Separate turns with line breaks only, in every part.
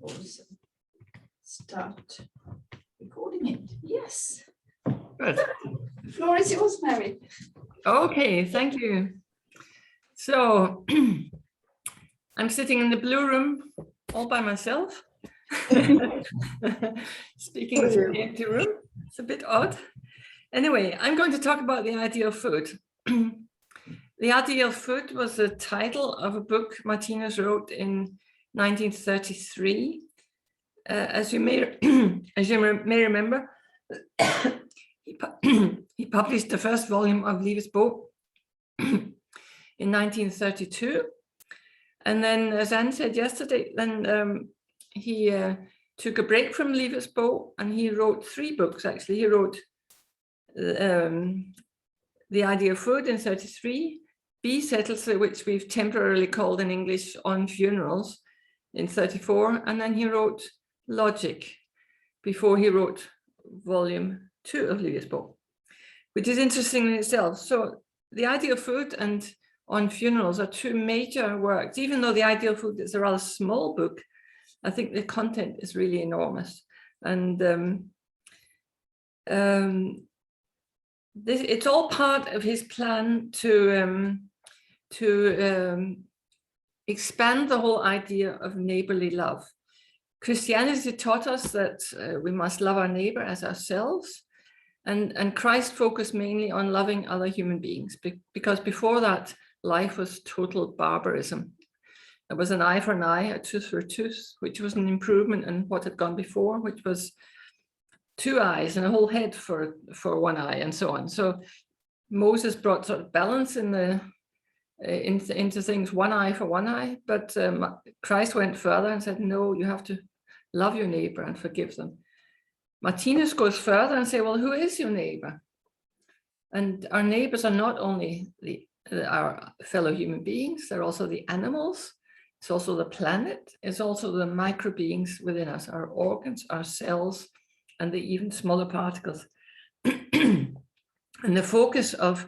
suppose, start recording it. Yes.
Good.
The floor is yours, Mary.
Okay, thank you. So I'm sitting in the blue room all by myself, speaking to the empty room. It's a bit odd. Anyway, I'm going to talk about the ideal food. The Ideal Food was the title of a book Martinus wrote in 1933. As you may remember, he published the first volume of Liebesbuch in 1932. And then, as Anne said yesterday, then he took a break from Liebesbuch and he wrote 3 books, actually. He wrote The Ideal Food in 33, B Settles, which we've temporarily called in English On Funerals, in 34, and then he wrote Logic before he wrote volume 2 of Liebesbuch, which is interesting in itself. So The Ideal Food and On Funerals are 2 major works. Even though The Ideal Food is a rather small book, I think the content is really enormous. And it's all part of his plan to expand the whole idea of neighborly love. Christianity taught us that we must love our neighbor as ourselves, and Christ focused mainly on loving other human beings, because before that, life was total barbarism. It was an eye for an eye, a tooth for a tooth, which was an improvement in what had gone before, which was 2 eyes and a whole head for 1 eye, and so on. So Moses brought sort of balance into things, 1 eye for 1 eye, but Christ went further and said, no, you have to love your neighbor and forgive them. Martinus goes further and say, well, who is your neighbor? And our neighbors are not only our fellow human beings, they're also the animals, it's also the planet, it's also the micro beings within us, our organs, our cells, and the even smaller particles. And the focus of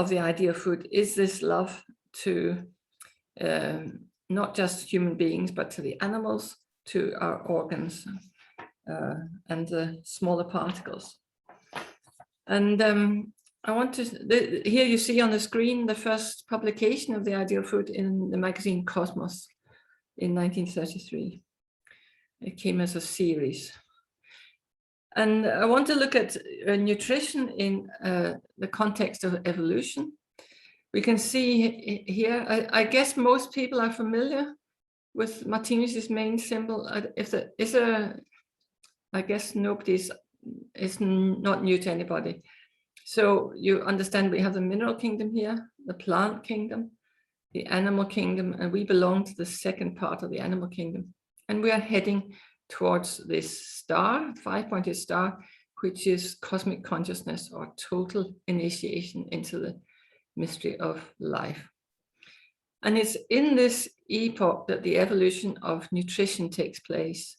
the Ideal Food is this love to not just human beings, but to the animals, to our organs, and the smaller particles. And I want to, here you see on the screen the first publication of the Ideal Food in the magazine Cosmos in 1933. It came as a series. And I want to look at nutrition in the context of evolution. We can see here, I guess most people are familiar with Martinus's main symbol. I guess it's not new to anybody. So you understand we have the mineral kingdom here, the plant kingdom, the animal kingdom, and we belong to the second part of the animal kingdom. And we are heading towards this star, 5-pointed star, which is cosmic consciousness, or total initiation into the mystery of life. And it's in this epoch that the evolution of nutrition takes place.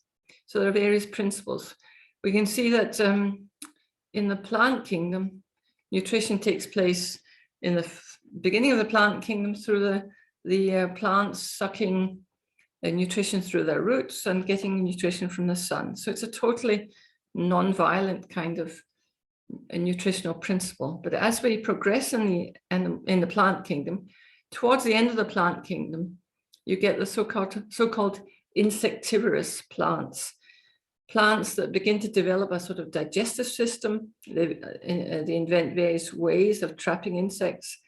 So there are various principles. We can see that in the plant kingdom, nutrition takes place in the beginning of the plant kingdom through the plants sucking nutrition through their roots and getting nutrition from the sun. So it's a totally non-violent kind of a nutritional principle. But as we progress in the plant kingdom, towards the end of the plant kingdom, you get the so-called insectivorous plants. Plants that begin to develop a sort of digestive system. They invent various ways of trapping insects.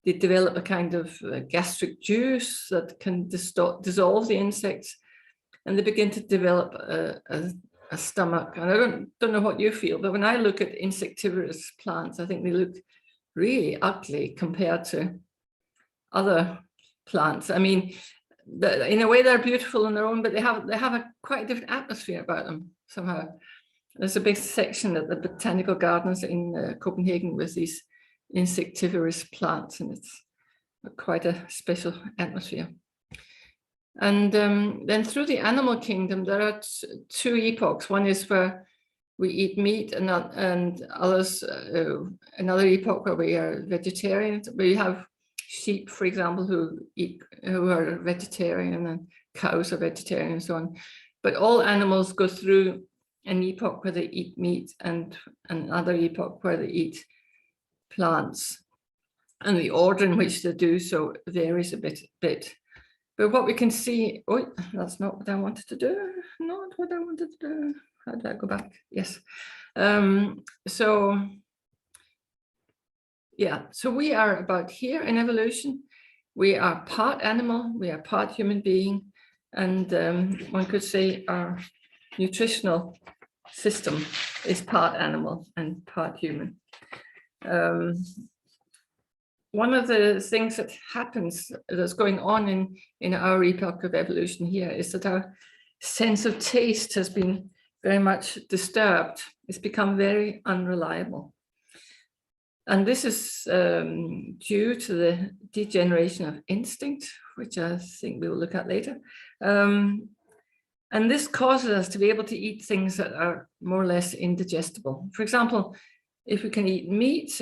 They develop a kind of gastric juice that can dissolve the insects, and they begin to develop a stomach. And I don't know what you feel, but when I look at insectivorous plants, I think they look really ugly compared to other plants. I mean, in a way they're beautiful on their own, but they have a quite different atmosphere about them somehow. There's a big section at the botanical gardens in Copenhagen with these insectivorous plants, and it's quite a special atmosphere. And then through the animal kingdom, there are 2 epochs. One is where we eat meat, and others, another epoch where we are vegetarians. We have sheep, for example, who are vegetarian, and cows are vegetarian, and so on. but all animals go through an epoch where they eat meat and another epoch where they eat plants. And the order in which they do so varies a bit. But what we can see, oh, that's not what I wanted to do. Not what I wanted to do. How did I go back? Yes. So we are about here in evolution. We are part animal, we are part human being, and one could say our nutritional system is part animal and part human. One of the things that happens, that's going on in our epoch of evolution here, is that our sense of taste has been very much disturbed. It's become very unreliable. And this is due to the degeneration of instinct, which I think we will look at later. And this causes us to be able to eat things that are more or less indigestible. For example, if we can eat meat,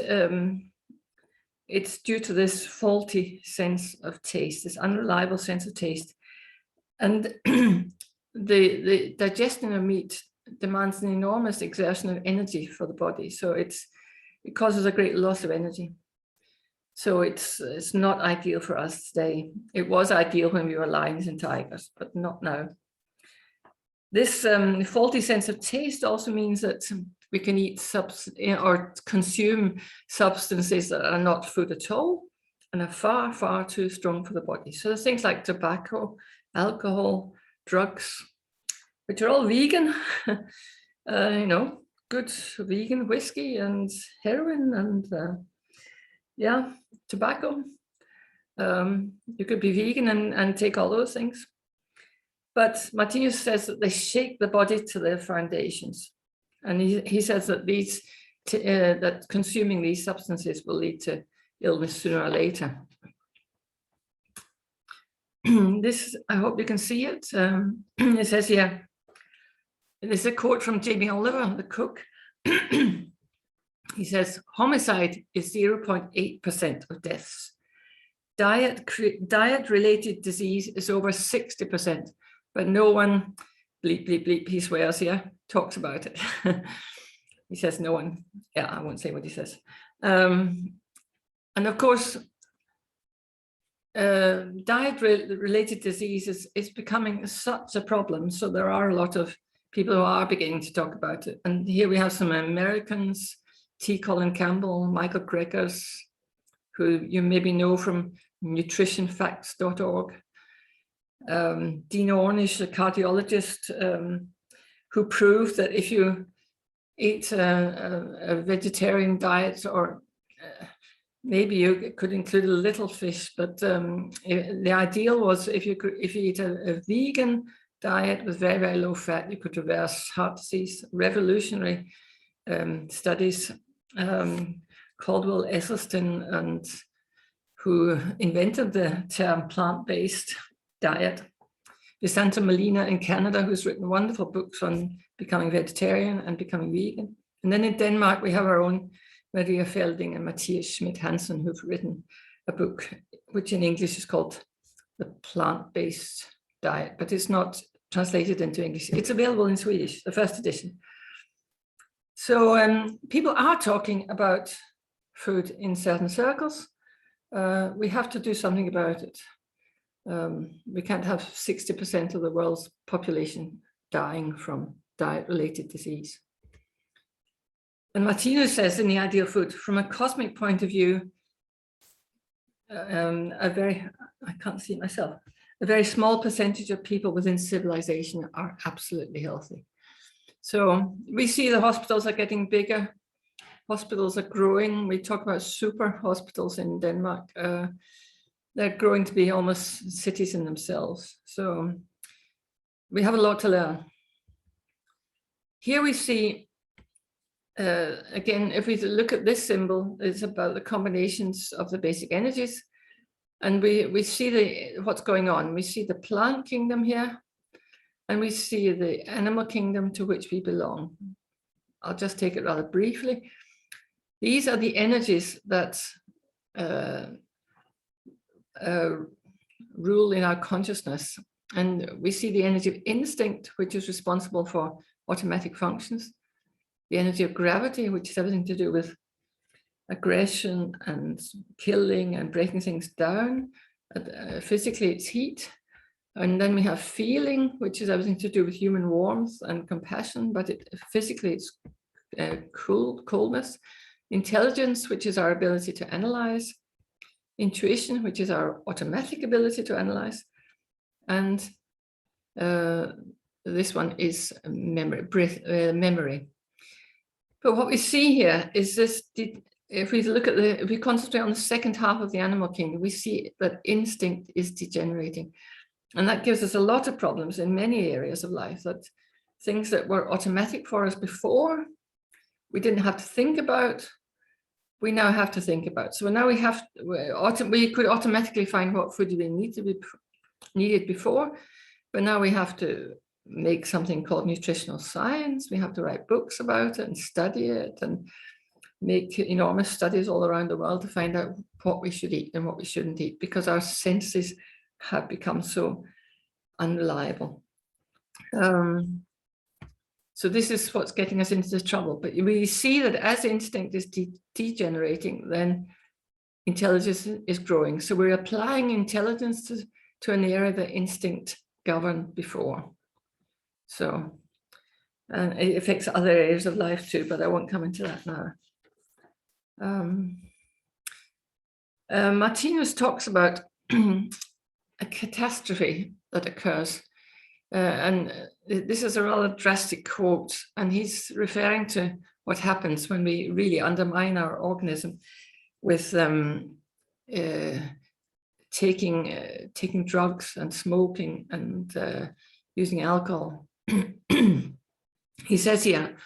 it's due to this faulty sense of taste, this unreliable sense of taste. And the digestion of meat demands an enormous exertion of energy for the body. So it causes a great loss of energy. So it's not ideal for us today. It was ideal when we were lions and tigers, but not now. This faulty sense of taste also means that we can eat or consume substances that are not food at all and are far, far too strong for the body. So there's things like tobacco, alcohol, drugs, which are all vegan, good vegan whiskey and heroin and tobacco. You could be vegan and take all those things. But Martinus says that they shake the body to their foundations. And he says that that consuming these substances will lead to illness sooner or later. This, I hope you can see it. It says here, there's a quote from Jamie Oliver, the cook. He says, homicide is 0.8% of deaths. Diet-related disease is over 60%, but no one, bleep, bleep, bleep, he swears here, talks about it. He says no one, I won't say what he says. And of course, diet-related diseases is becoming such a problem. So there are a lot of people who are beginning to talk about it. And here we have some Americans, T. Colin Campbell, Michael Greggers, who you maybe know from nutritionfacts.org. Dean Ornish, a cardiologist, who proved that if you eat a vegetarian diet, or maybe you could include a little fish, but the ideal was if you eat a vegan diet with very, very low fat, you could reverse heart disease. Revolutionary studies. Caldwell Esselstyn, and who invented the term plant-based diet. Vicente Molina in Canada, who's written wonderful books on becoming vegetarian and becoming vegan. And then in Denmark, we have our own Maria Felding and Matthias Schmidt-Hansen, who've written a book, which in English is called The Plant-Based Diet, but it's not translated into English. It's available in Swedish, the first edition. So people are talking about food in certain circles. We have to do something about it. We can't have 60% of the world's population dying from diet-related disease. And Martinus says in The Ideal Food, from a cosmic point of view, I can't see it myself, a very small percentage of people within civilization are absolutely healthy. So we see the hospitals are getting bigger. Hospitals are growing. We talk about super hospitals in Denmark. They're growing to be almost cities in themselves. So we have a lot to learn. Here we see, again, if we look at this symbol, it's about the combinations of the basic energies. And we see what's going on. We see the plant kingdom here, and we see the animal kingdom to which we belong. I'll just take it rather briefly. These are the energies that rule in our consciousness. And we see the energy of instinct, which is responsible for automatic functions. The energy of gravity, which has everything to do with aggression and killing and breaking things down. Physically, it's heat. And then we have feeling, which is everything to do with human warmth and compassion, but physically it's coldness. Intelligence, which is our ability to analyze. Intuition, which is our automatic ability to analyze. And this one is memory. But what we see here is this, if we concentrate on the second half of the animal kingdom, we see that instinct is degenerating. And that gives us a lot of problems in many areas of life, that things that were automatic for us before, we didn't have to think about, we now have to think about. So now we could automatically find what food we needed before, but now we have to make something called nutritional science. We have to write books about it and study it and make enormous studies all around the world to find out what we should eat and what we shouldn't eat, because our senses have become so unreliable. So this is what's getting us into the trouble. But we see that as instinct is degenerating, then intelligence is growing. So we're applying intelligence to an area that instinct governed before. So, and it affects other areas of life too, but I won't come into that now. Martinus talks about a catastrophe that occurs. And this is a rather drastic quote, and he's referring to what happens when we really undermine our organism with taking drugs and smoking and using alcohol. He says here,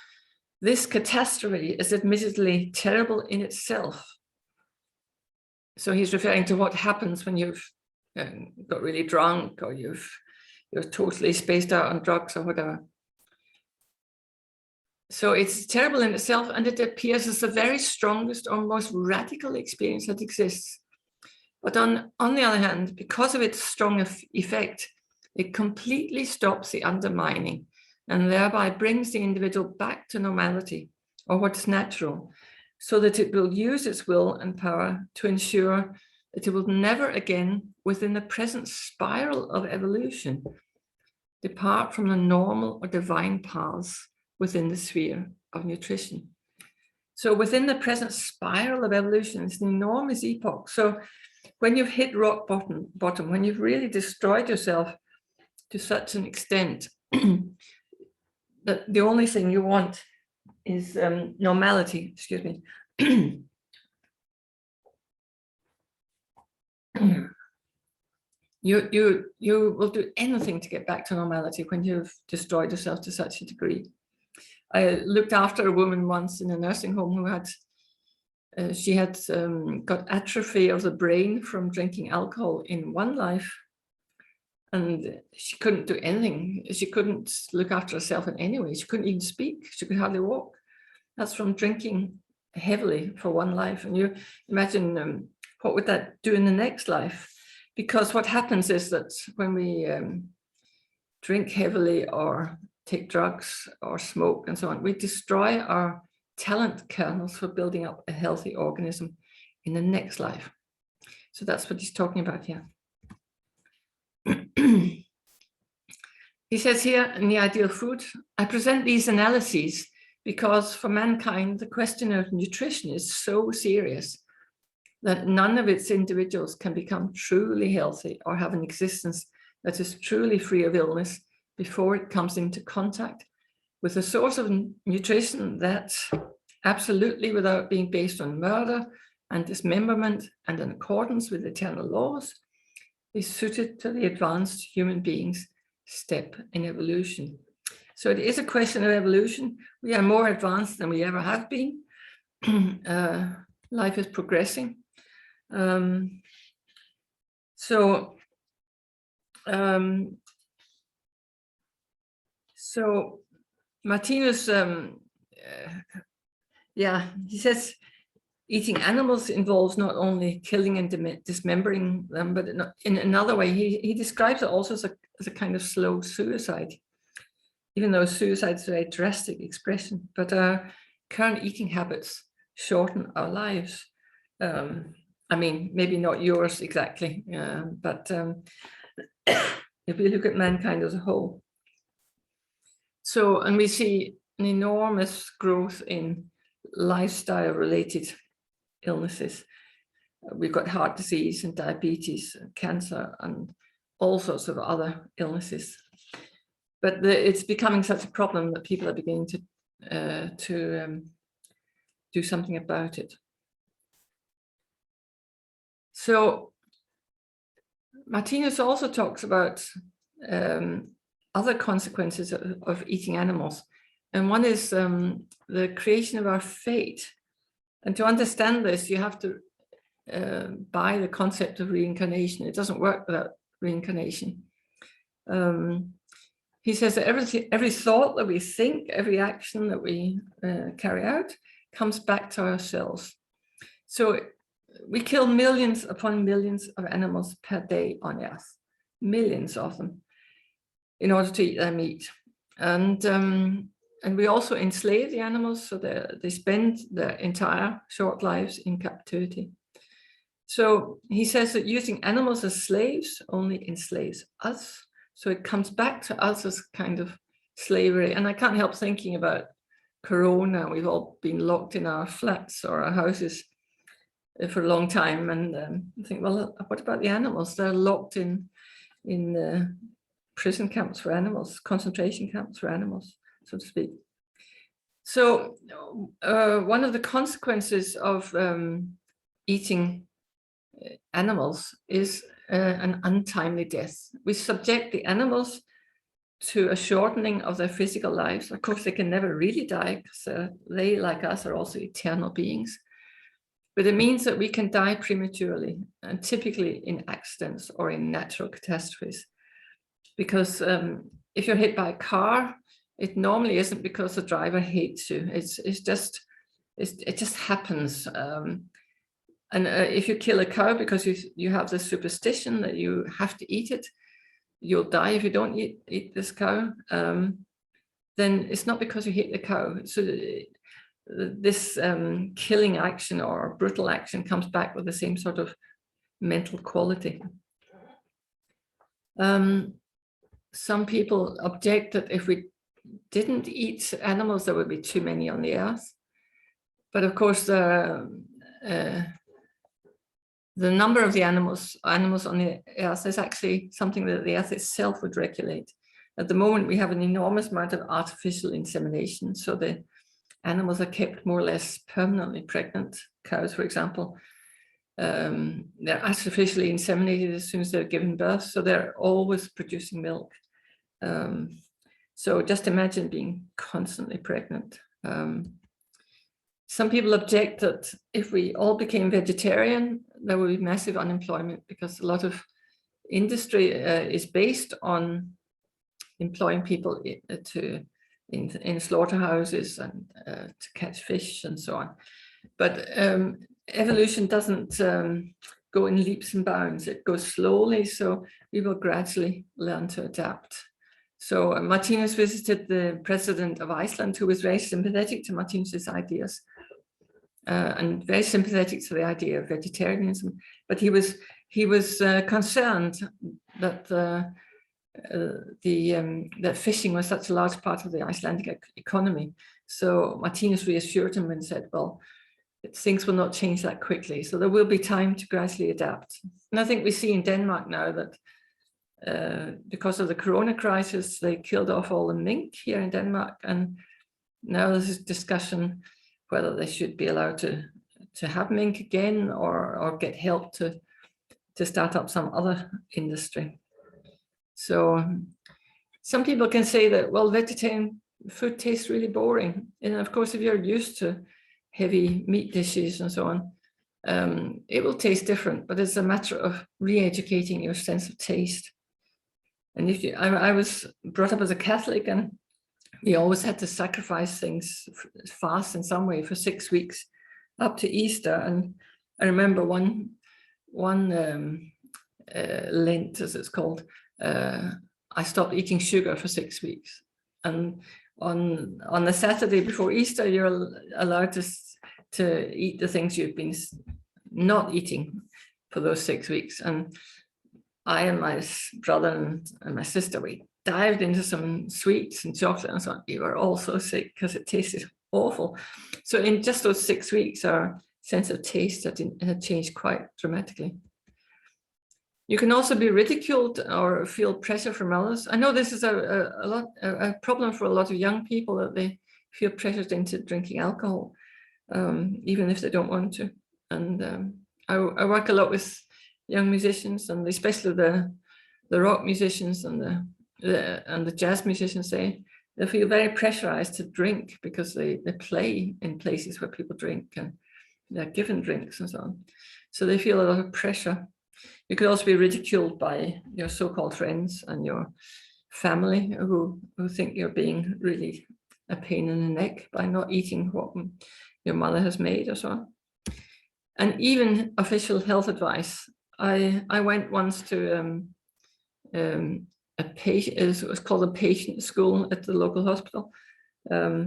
this catastrophe is admittedly terrible in itself. So he's referring to what happens when you've got really drunk, or you're totally spaced out on drugs or whatever. So it's terrible in itself, and it appears as the very strongest or most radical experience that exists. But on the other hand, because of its strong effect, it completely stops the undermining and thereby brings the individual back to normality, or what's natural, so that it will use its will and power to ensure that it will never again, within the present spiral of evolution, depart from the normal or divine paths within the sphere of nutrition. So within the present spiral of evolution, it's an enormous epoch. So when you've hit rock bottom, when you've really destroyed yourself to such an extent that the only thing you want is normality, excuse me. You will do anything to get back to normality when you've destroyed yourself to such a degree. I looked after a woman once in a nursing home who had, she had got atrophy of the brain from drinking alcohol in one life, and she couldn't do anything. She couldn't look after herself in any way. She couldn't even speak. She could hardly walk. That's from drinking heavily for one life. And you imagine what would that do in the next life? Because what happens is that when we drink heavily or take drugs or smoke and so on, we destroy our talent kernels for building up a healthy organism in the next life. So that's what he's talking about here. He says here in The Ideal Food, I present these analyses because for mankind, the question of nutrition is so serious that none of its individuals can become truly healthy or have an existence that is truly free of illness before it comes into contact with a source of nutrition that, absolutely without being based on murder and dismemberment and in accordance with eternal laws, is suited to the advanced human being's step in evolution. So it is a question of evolution. We are more advanced than we ever have been. Life is progressing. So Martinus, he says eating animals involves not only killing and dismembering them, but in another way, he describes it also as a kind of slow suicide, even though suicide is a very drastic expression. But our current eating habits shorten our lives. I mean, maybe not yours exactly, but if we look at mankind as a whole. So, and we see an enormous growth in lifestyle-related illnesses. We've got heart disease and diabetes and cancer and all sorts of other illnesses. But it's becoming such a problem that people are beginning to do something about it. So Martinus also talks about other consequences of eating animals. And one is the creation of our fate. And to understand this, you have to buy the concept of reincarnation. It doesn't work without reincarnation. He says that every thought that we think, every action that we carry out comes back to ourselves. So we kill millions upon millions of animals per day on Earth, millions of them, in order to eat their meat. And we also enslave the animals, so they spend their entire short lives in captivity. So he says that using animals as slaves only enslaves us. So it comes back to us as kind of slavery. And I can't help thinking about Corona. We've all been locked in our flats or our houses for a long time. And I think, well, what about the animals? They're locked in prison camps for animals, concentration camps for animals, so to speak. So one of the consequences of eating animals is an untimely death. We subject the animals to a shortening of their physical lives. Of course, they can never really die because they, like us, are also eternal beings. But it means that we can die prematurely, and typically in accidents or in natural catastrophes. Because if you're hit by a car, it normally isn't because the driver hates you. It just happens. And if you kill a cow because you have this superstition that you have to eat it, you'll die if you don't eat this cow. Then it's not because you hate the cow. So this killing action or brutal action comes back with the same sort of mental quality. Some people object that if we didn't eat animals, there would be too many on the earth. But of course, the number of the animals on the earth is actually something that the earth itself would regulate. At the moment, we have an enormous amount of artificial insemination. So the animals are kept more or less permanently pregnant. Cows, for example, they're artificially inseminated as soon as they're given birth. So they're always producing milk. So just imagine being constantly pregnant. Some people object that if we all became vegetarian, there would be massive unemployment because a lot of industry is based on employing people in slaughterhouses and to catch fish and so on. But evolution doesn't go in leaps and bounds. It goes slowly, so we will gradually learn to adapt. So Martinus visited the president of Iceland, who was very sympathetic to Martinus's ideas and very sympathetic to the idea of vegetarianism. But he was concerned that that fishing was such a large part of the Icelandic economy. So Martinus reassured him and said, well, things will not change that quickly. So there will be time to gradually adapt. And I think we see in Denmark now that because of the Corona crisis, they killed off all the mink here in Denmark. And now there's this discussion whether they should be allowed to have mink again or get help to start up some other industry. So some people can say that, well, vegetarian food tastes really boring. And of course, if you're used to heavy meat dishes and so on, it will taste different, but it's a matter of re-educating your sense of taste. And I was brought up as a Catholic, and we always had to sacrifice things, fast in some way, for 6 weeks up to Easter. And I remember one Lent, as it's called, I stopped eating sugar for 6 weeks. And on the Saturday before Easter, you're allowed to eat the things you've been not eating for those 6 weeks. And I and my brother and my sister, we dived into some sweets and chocolate and so on. We were all so sick because it tasted awful. So in just those 6 weeks, our sense of taste had changed quite dramatically. You can also be ridiculed or feel pressure from others. I know this is a problem for a lot of young people, that they feel pressured into drinking alcohol, even if they don't want to. And I work a lot with young musicians, and especially the rock musicians and the jazz musicians. They feel very pressurized to drink because they play in places where people drink and they're given drinks and so on. So they feel a lot of pressure. You could also be ridiculed by your so-called friends and your family who think you're being really a pain in the neck by not eating what your mother has made or so on. And even official health advice. I went once to a patient, it was called a patient school at the local hospital. I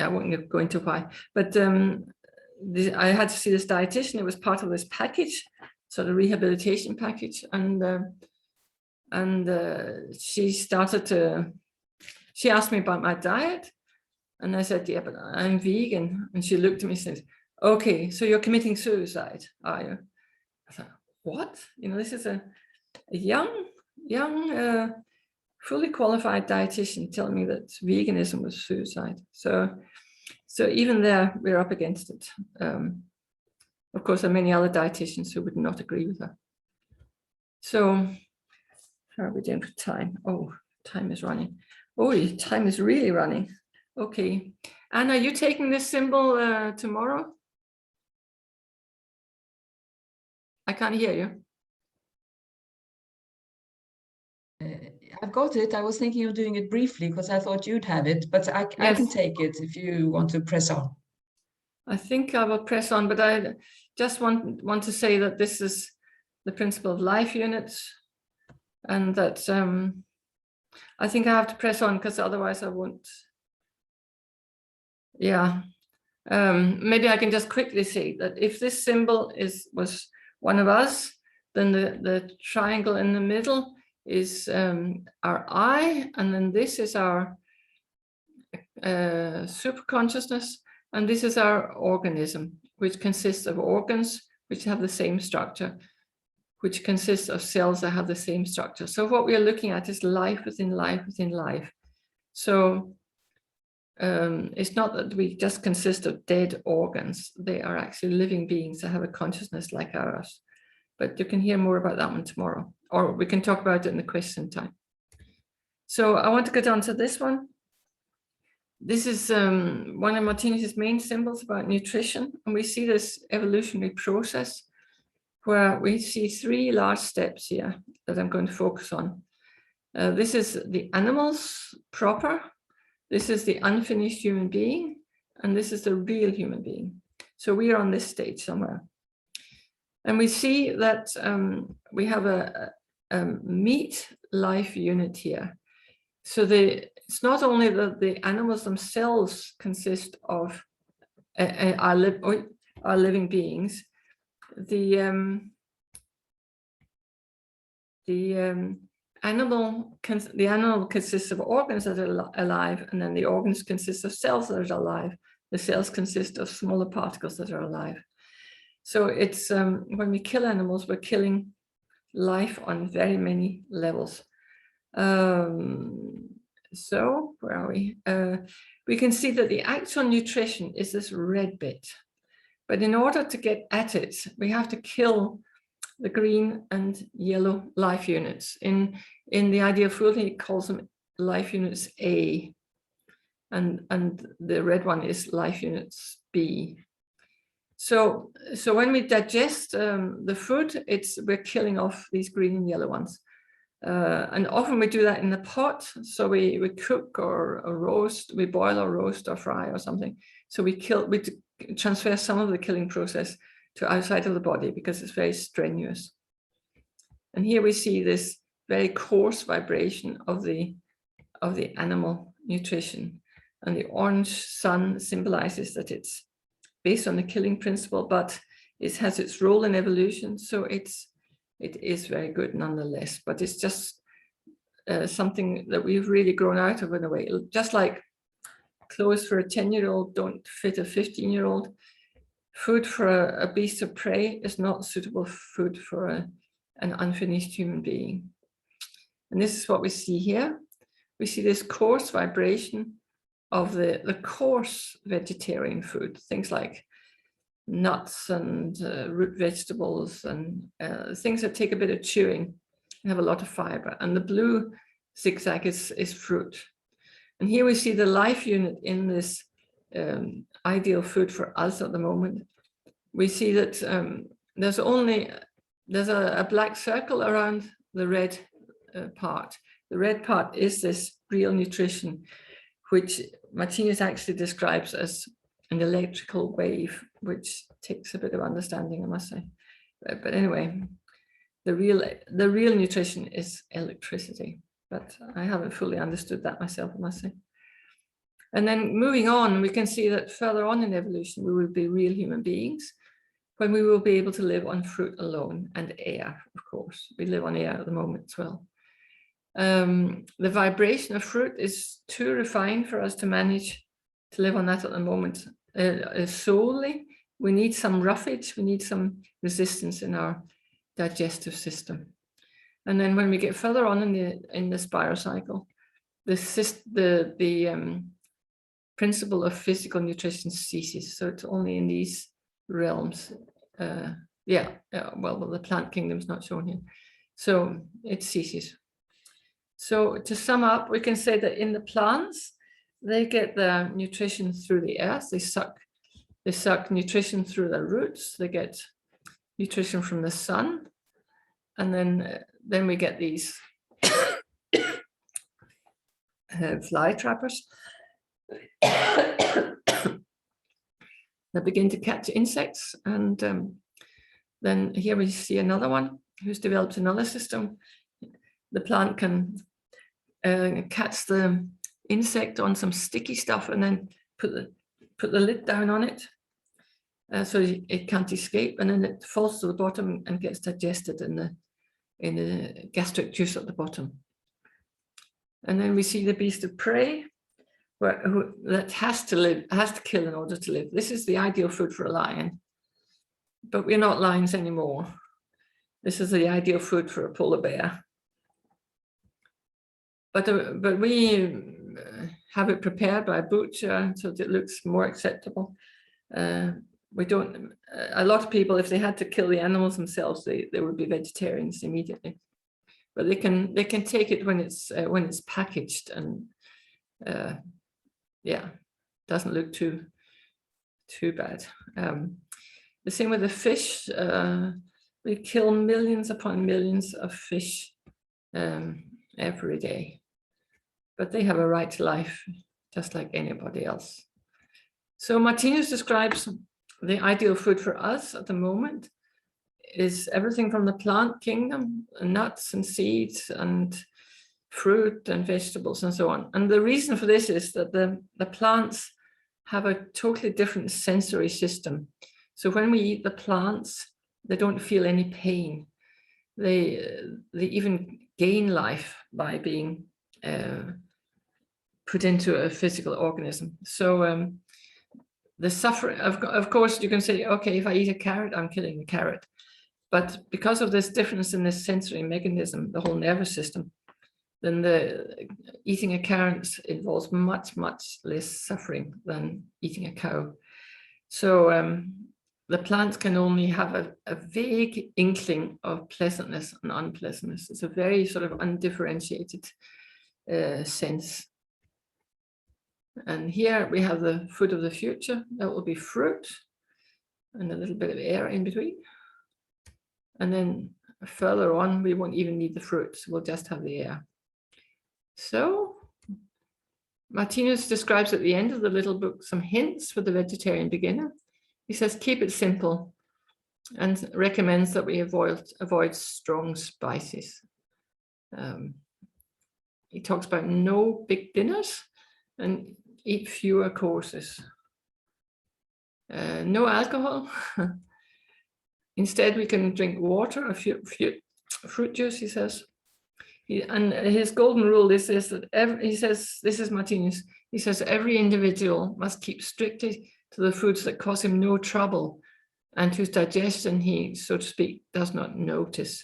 won't go into why, but I had to see this dietitian. It was part of this package, sort of rehabilitation package, and she asked me about my diet, and I said, yeah, but I'm vegan. And she looked at me and said, okay, so you're committing suicide, are you? I thought, what? You know, this is a young, fully qualified dietitian telling me that veganism was suicide. So even there, we're up against it. Of course, there are many other dietitians who would not agree with her. So how are we doing for time? Oh, time is running. Oh, time is really running. Okay. Anne, are you taking this symbol tomorrow? I can't hear you.
I've got it. I was thinking of doing it briefly because I thought you'd have it, but I can take it if you want to press on.
I think I will press on, but I just want to say that this is the principle of life units, and that I think I have to press on because otherwise I won't. Yeah, maybe I can just quickly say that if this symbol was one of us, then the triangle in the middle is our I, and then this is our superconsciousness, and this is our organism, which consists of organs which have the same structure, which consists of cells that have the same structure. So what we are looking at is life within life within life. So it's not that we just consist of dead organs. They are actually living beings that have a consciousness like ours. But you can hear more about that one tomorrow, or we can talk about it in the question time. So I want to get on to this one. This is one of Martinus's main symbols about nutrition. And we see this evolutionary process where we see 3 large steps here that I'm going to focus on. This is the animals proper. This is the unfinished human being. And this is the real human being. So we are on this stage somewhere. And we see that we have a meat life unit here. So it's not only that the animals themselves consist of are living beings. The animal consists of organs that are alive, and then the organs consist of cells that are alive. The cells consist of smaller particles that are alive. So it's when we kill animals, we're killing life on very many levels. So where are we? We can see that the actual nutrition is this red bit. But in order to get at it, we have to kill the green and yellow life units. In the idea of food, he calls them life units A. And the red one is life units B. So when we digest the food, we're killing off these green and yellow ones. And often we do that in the pot. So we cook or roast, we boil or roast or fry or something. So we transfer some of the killing process to outside of the body because it's very strenuous. And here we see this very coarse vibration of the animal nutrition. And the orange sun symbolizes that it's based on the killing principle, but it has its role in evolution. So it is very good nonetheless, but it's just something that we've really grown out of in a way. Just like clothes for a 10-year-old don't fit a 15-year-old, food for a beast of prey is not suitable food for an unfinished human being. And this is what we see here. We see this coarse vibration of the coarse vegetarian food, things like nuts and root vegetables and things that take a bit of chewing and have a lot of fiber. And the blue zigzag is fruit. And here we see the life unit in this ideal food for us at the moment. We see that there's a black circle around the red part. The red part is this real nutrition, which Martinus actually describes as an electrical wave, which takes a bit of understanding, I must say. But anyway, the real nutrition is electricity, but I haven't fully understood that myself, I must say. And then moving on, we can see that further on in evolution, we will be real human beings when we will be able to live on fruit alone and air, of course. We live on air at the moment as well. The vibration of fruit is too refined for us to manage to live on that at the moment solely. We need some roughage, we need some resistance in our digestive system. And then when we get further on in the spiral cycle, the principle of physical nutrition ceases. So it's only in these realms. Well, the plant kingdom is not shown here. So it ceases. So to sum up, we can say that in the plants, they get their nutrition through the earth. They suck nutrition through their roots. They get nutrition from the sun. And then we get these fly trappers that begin to catch insects. And then here we see another one who's developed another system. The plant can catch the insect on some sticky stuff and then put the lid down on it so it can't escape, and then it falls to the bottom and gets digested in the gastric juice at the bottom. And then we see the beast of prey that has to kill in order to live. This is the ideal food for a lion, but we're not lions anymore. This is the ideal food for a polar bear. But we have it prepared by a butcher so that it looks more acceptable. We don't. A lot of people, if they had to kill the animals themselves, they would be vegetarians immediately. But they can take it when it's packaged and doesn't look too bad. The same with the fish. We kill millions upon millions of fish every day. But they have a right to life, just like anybody else. So Martinus describes the ideal food for us at the moment is everything from the plant kingdom, nuts and seeds and fruit and vegetables and so on. And the reason for this is that the plants have a totally different sensory system. So when we eat the plants, they don't feel any pain. They even gain life by being put into a physical organism. So the suffering, of course, you can say, okay, if I eat a carrot, I'm killing the carrot. But because of this difference in this sensory mechanism, the whole nervous system, then eating a carrot involves much, much less suffering than eating a cow. So the plants can only have a vague inkling of pleasantness and unpleasantness. It's a very sort of undifferentiated sense. And here we have the food of the future. That will be fruit and a little bit of air in between. And then further on, we won't even need the fruits. We'll just have the air. So Martinus describes at the end of the little book some hints for the vegetarian beginner. He says, keep it simple. and recommends that we avoid strong spices. He talks about no big dinners and eat fewer courses. No alcohol. Instead, we can drink water, fruit juice, he says. And his golden rule is this, that he says, this is Martinus, he says every individual must keep strictly to the foods that cause him no trouble and whose digestion he, so to speak, does not notice.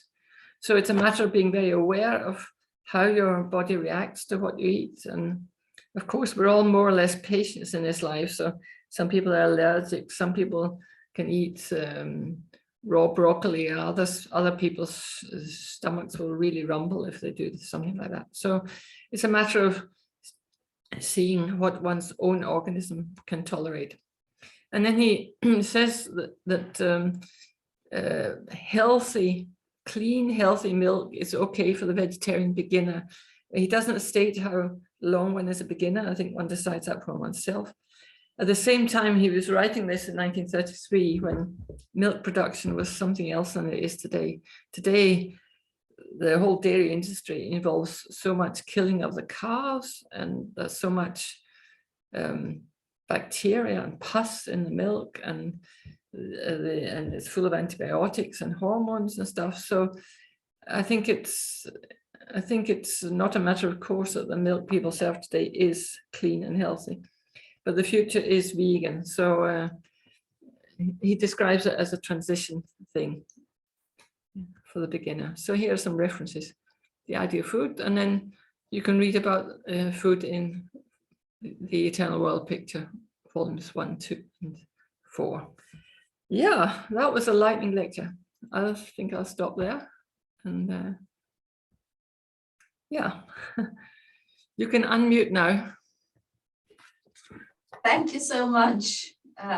So it's a matter of being very aware of how your body reacts to what you eat. And of course, we're all more or less patients in this life. So some people are allergic, some people can eat raw broccoli, other people's stomachs will really rumble if they do something like that. So it's a matter of seeing what one's own organism can tolerate. And then he says that clean, healthy milk is okay for the vegetarian beginner. He doesn't state how long one is a beginner. I think one decides that for oneself. At the same time, he was writing this in 1933 when milk production was something else than it is today. Today, the whole dairy industry involves so much killing of the cows, and there's so much bacteria and pus in the milk, and it's full of antibiotics and hormones and stuff. So I think it's not a matter of course that the milk people serve today is clean and healthy, but the future is vegan. So he describes it as a transition thing for the beginner. So here are some references: the ideal food, and then you can read about food in the Eternal World Picture, volumes 1, 2, and 4. Yeah, that was a lightning lecture. I think I'll stop there. And yeah, you can unmute now.
Thank you so much.